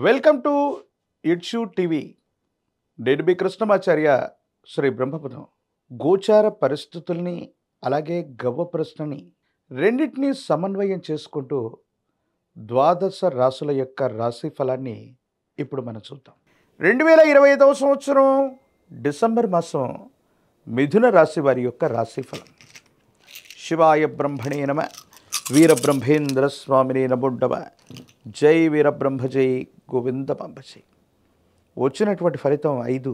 Welcome to ఇట్షూ TV. నేను మీ కృష్ణమాచార్య శ్రీ బ్రహ్మపదం. గోచార పరిస్థితుల్ని అలాగే గవ్వ ప్రశ్నని రెండింటినీ సమన్వయం చేసుకుంటూ ద్వాదశ రాసుల యొక్క రాశి ఫలాన్ని ఇప్పుడు మనం చూద్దాం. 2025వ సంవత్సరం డిసెంబర్ మాసం మిథున రాశి వారి యొక్క రాశి ఫలం. శివాయ బ్రహ్మణే నమ, వీరబ్రహ్మేంద్ర స్వామినే నమోడ్డవ, జై వీరబ్రహ్మ జై గోవింద పంపజై. వచ్చినటువంటి ఫలితం 5,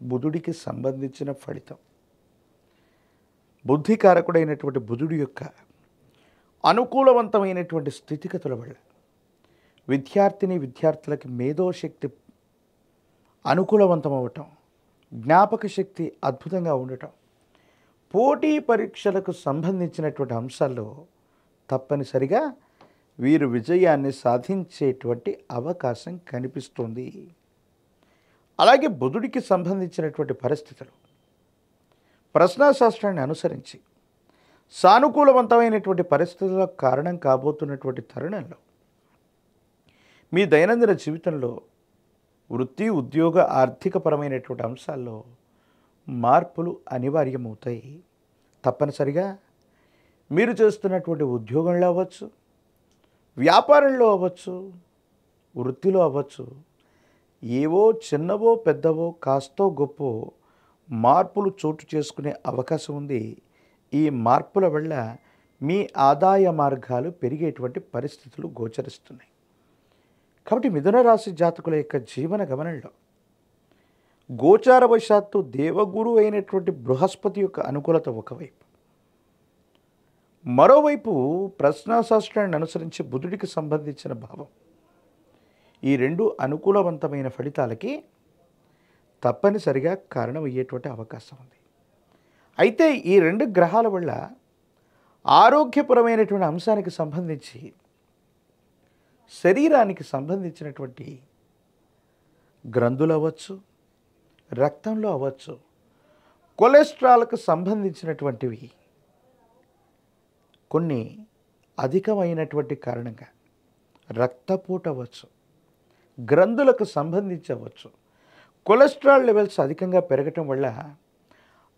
బుధుడికి సంబంధించిన ఫలితం. బుద్ధికారకుడైనటువంటి బుధుడి యొక్క అనుకూలవంతమైనటువంటి స్థితిగతుల వల్ల విద్యార్థులకి మేధోశక్తి అనుకూలవంతం అవ్వటం, జ్ఞాపక శక్తి అద్భుతంగా ఉండటం, పోటీ పరీక్షలకు సంబంధించినటువంటి అంశాల్లో తప్పనిసరిగా వీరు విజయాన్ని సాధించేటువంటి అవకాశం కనిపిస్తుంది. అలాగే బుధుడికి సంబంధించినటువంటి పరిస్థితులు ప్రశ్నాశాస్త్రాన్ని అనుసరించి సానుకూలవంతమైనటువంటి పరిస్థితులకు కారణం కాబోతున్నటువంటి తరుణంలో మీ దైనందిన జీవితంలో వృత్తి, ఉద్యోగ, ఆర్థికపరమైనటువంటి అంశాల్లో మార్పులు అనివార్యమవుతాయి. తప్పనిసరిగా మీరు చేస్తున్నటువంటి ఉద్యోగంలో అవ్వచ్చు, వ్యాపారంలో అవ్వచ్చు, వృత్తిలో అవ్వచ్చు, ఏవో చిన్నవో పెద్దవో కాస్తో గొప్పో మార్పులు చోటు చేసుకునే అవకాశం ఉంది. ఈ మార్పుల వల్ల మీ ఆదాయ మార్గాలు పెరిగేటువంటి పరిస్థితులు గోచరిస్తున్నాయి. కాబట్టి మిథున రాశి జాతకుల యొక్క జీవన గమనంలో గోచారవశాత్తు దేవగురు అయినటువంటి బృహస్పతి యొక్క అనుకూలత ఒకవైపు, మరోవైపు ప్రశ్నాశాస్త్రాన్ని అనుసరించి బుధుడికి సంబంధించిన భావం, ఈ రెండు అనుకూలవంతమైన ఫలితాలకి తప్పనిసరిగా కారణమయ్యేటువంటి అవకాశం ఉంది. అయితే ఈ రెండు గ్రహాల వల్ల ఆరోగ్యపరమైనటువంటి అంశానికి సంబంధించి, శరీరానికి సంబంధించినటువంటి గ్రంథులు అవ్వచ్చు, రక్తంలో అవ్వచ్చు, కొలెస్ట్రాల్కు సంబంధించినటువంటివి కొన్ని అధికమైనటువంటి కారణంగా రక్తపోటు అవ్వచ్చు, గ్రంథులకు సంబంధించవచ్చు, కొలెస్ట్రాల్ లెవెల్స్ అధికంగా పెరగటం వల్ల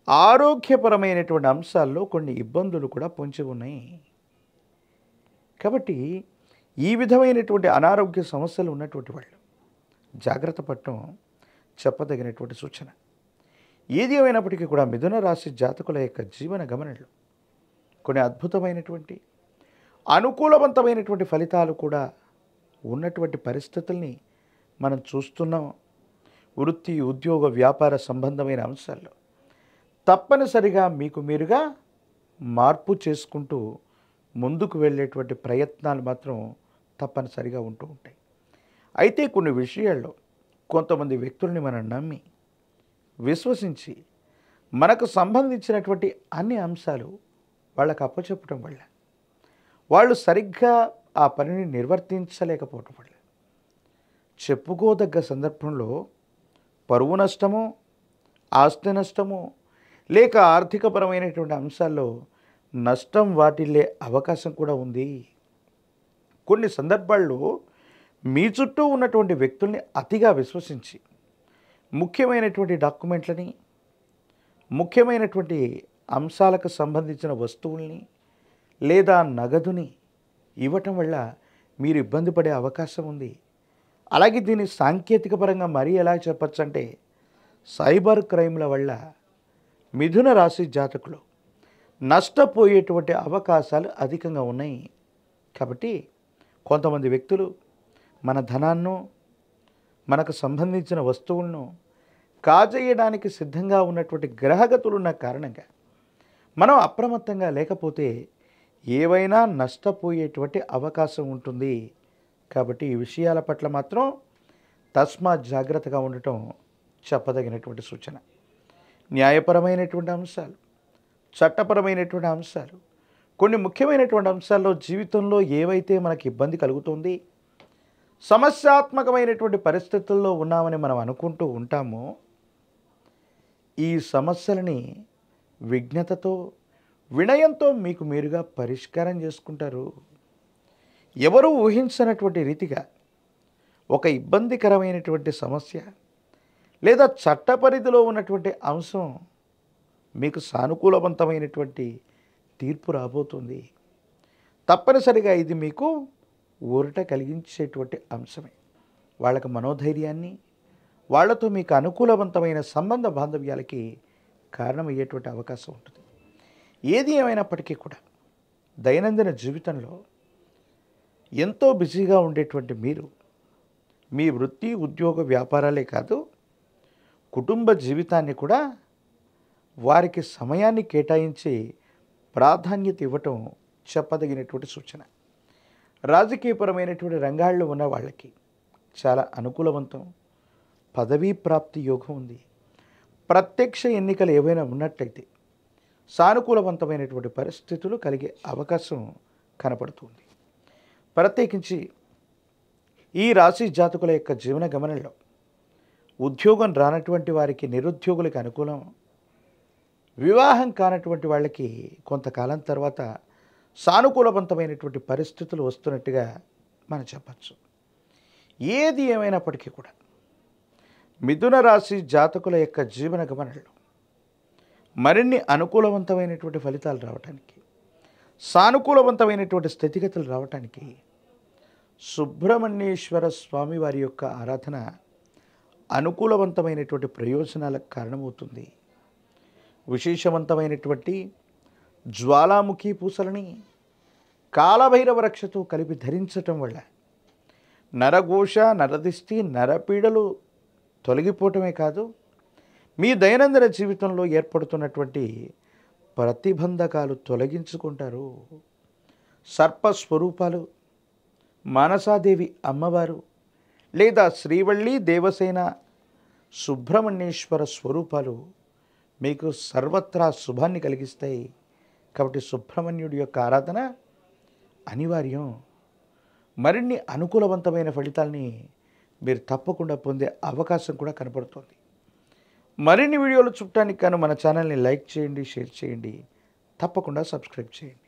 ఆరోగ్యపరమైనటువంటి అంశాల్లో కొన్ని ఇబ్బందులు కూడా పొంచి ఉన్నాయి. కాబట్టి ఈ విధమైనటువంటి అనారోగ్య సమస్యలు ఉన్నటువంటి వాళ్ళు జాగ్రత్త పడటం చెప్పదగినటువంటి సూచన. ఏది ఏమైనప్పటికీ కూడా మిథున రాశి జాతకుల యొక్క జీవన గమనంలో కొన్ని అద్భుతమైనటువంటి అనుకూలవంతమైనటువంటి ఫలితాలు కూడా ఉన్నటువంటి పరిస్థితుల్ని మనం చూస్తున్నాం. వృత్తి, ఉద్యోగ, వ్యాపార సంబంధమైన అంశాల్లో తప్పనిసరిగా మీకు మీరుగా మార్పు చేసుకుంటూ ముందుకు వెళ్ళేటువంటి ప్రయత్నాలు మాత్రం తప్పనిసరిగా ఉంటూ ఉంటాయి. అయితే కొన్ని విషయాల్లో కొంతమంది వ్యక్తుల్ని మనం నమ్మి విశ్వసించి మనకు సంబంధించినటువంటి అన్ని అంశాలు వాళ్ళకు అప్పచెప్పటం వల్ల వాళ్ళు సరిగ్గా ఆ పనిని నిర్వర్తించలేకపోవటం వల్ల చెప్పుకోదగ్గ సందర్భంలో పరువు నష్టము, ఆస్తి నష్టము, లేక ఆర్థికపరమైనటువంటి అంశాల్లో నష్టం వాటిల్లే అవకాశం కూడా ఉంది. కొన్ని సందర్భాల్లో మీ చుట్టూ ఉన్నటువంటి వ్యక్తుల్ని అతిగా విశ్వసించి ముఖ్యమైనటువంటి డాక్యుమెంట్లని, ముఖ్యమైనటువంటి అంశాలకు సంబంధించిన వస్తువుల్ని లేదా నగదుని ఇవ్వటం వల్ల మీరు ఇబ్బంది పడే అవకాశం ఉంది. అలాగే దీన్ని సాంకేతిక పరంగా మరీ ఎలా చెప్పచ్చు అంటే సైబర్ క్రైమ్ల వల్ల మిథున రాశి జాతకులు నష్టపోయేటువంటి అవకాశాలు అధికంగా ఉన్నాయి. కాబట్టి కొంతమంది వ్యక్తులు మన ధనాన్ని, మనకు సంబంధించిన వస్తువులను కాజేయడానికి సిద్ధంగా ఉన్నటువంటి గ్రహగతులు ఉన్న కారణంగా మనం అప్రమత్తంగా లేకపోతే ఏవైనా నష్టపోయేటువంటి అవకాశం ఉంటుంది. కాబట్టి ఈ విషయాల పట్ల మాత్రం తస్మాత్ జాగ్రత్తగా ఉండటం చెప్పదగినటువంటి సూచన. న్యాయపరమైనటువంటి అంశాలు, చట్టపరమైనటువంటి అంశాలు, కొన్ని ముఖ్యమైనటువంటి అంశాల్లో జీవితంలో ఏవైతే మనకి ఇబ్బంది కలుగుతుంది, సమస్యాత్మకమైనటువంటి పరిస్థితుల్లో ఉన్నామని మనం అనుకుంటూ ఉంటామో, ఈ సమస్యలని విజ్ఞతతో, వినయంతో మీకు మీరుగా పరిష్కారం చేసుకుంటారు. ఎవరు ఊహించనటువంటి రీతిగా ఒక ఇబ్బందికరమైనటువంటి సమస్య లేదా చట్ట పరిధిలో ఉన్నటువంటి అంశం మీకు సానుకూలవంతమైనటువంటి తీర్పు రాబోతుంది. తప్పనిసరిగా ఇది మీకు ఊరట కలిగించేటువంటి అంశమే. వాళ్ళకి మనోధైర్యాన్ని, వాళ్ళతో మీకు అనుకూలవంతమైన సంబంధ బాంధవ్యాలకి కారణమయ్యేటువంటి అవకాశం ఉంటుంది. ఏది ఏమైనప్పటికీ కూడా దైనందిన జీవితంలో ఎంతో బిజీగా ఉండేటువంటి మీరు మీ వృత్తి, ఉద్యోగ, వ్యాపారాలే కాదు, కుటుంబ జీవితాన్ని కూడా వారికి సమయాన్ని కేటాయించి ప్రాధాన్యత ఇవ్వటం చెప్పదగినటువంటి సూచన. రాజకీయపరమైనటువంటి రంగాల్లో ఉన్న వాళ్ళకి చాలా అనుకూలవంతం. పదవీ ప్రాప్తి యోగం ఉంది. ప్రత్యక్ష ఎన్నికలు ఏవైనా ఉన్నట్లయితే సానుకూలవంతమైనటువంటి పరిస్థితులు కలిగే అవకాశం కనపడుతుంది. ప్రత్యేకించి ఈ రాశి జాతకుల యొక్క జీవన గమనంలో ఉద్యోగం రానటువంటి వారికి, నిరుద్యోగులకి అనుకూలం. వివాహం కానటువంటి వాళ్ళకి కొంతకాలం తర్వాత సానుకూలవంతమైనటువంటి పరిస్థితులు వస్తున్నట్టుగా మనం చెప్పచ్చు. ఏది ఏమైనప్పటికీ కూడా మిథున రాశి జాతకుల యొక్క జీవన గమనంలో మరిన్ని అనుకూలవంతమైనటువంటి ఫలితాలు రావటానికి, సానుకూలవంతమైనటువంటి స్థితిగతులు రావటానికి సుబ్రహ్మణ్యేశ్వర స్వామి వారి యొక్క ఆరాధన అనుకూలవంతమైనటువంటి ప్రయోజనాలకు కారణమవుతుంది. విశేషవంతమైనటువంటి జ్వాలాముఖి పూసలని కాలభైరవ రక్షతో కలిపి ధరించటం వల్ల నరఘోష, నరదిష్టి, నరపీడలు తొలగిపోవటమే కాదు, మీ దైనందిన జీవితంలో ఏర్పడుతున్నటువంటి ప్రతిబంధకాలు తొలగించుకుంటారు. సర్పస్వరూపాలు, మానసాదేవి అమ్మవారు లేదా శ్రీవల్లి దేవసేన సుబ్రహ్మణ్యేశ్వర స్వరూపాలు మీకు సర్వత్రా శుభాన్ని కలిగిస్తాయి. కాబట్టి సుబ్రహ్మణ్యుడి యొక్క ఆరాధన అనివార్యం. మరిన్ని అనుకూలవంతమైన ఫలితాల్ని మీరు తప్పకుండా పొందే అవకాశం కూడా కనపడుతుంది. మరిన్ని వీడియోలు చూడటానికి గాను మన ఛానల్ని లైక్ చేయండి, షేర్ చేయండి, తప్పకుండా సబ్స్క్రైబ్ చేయండి.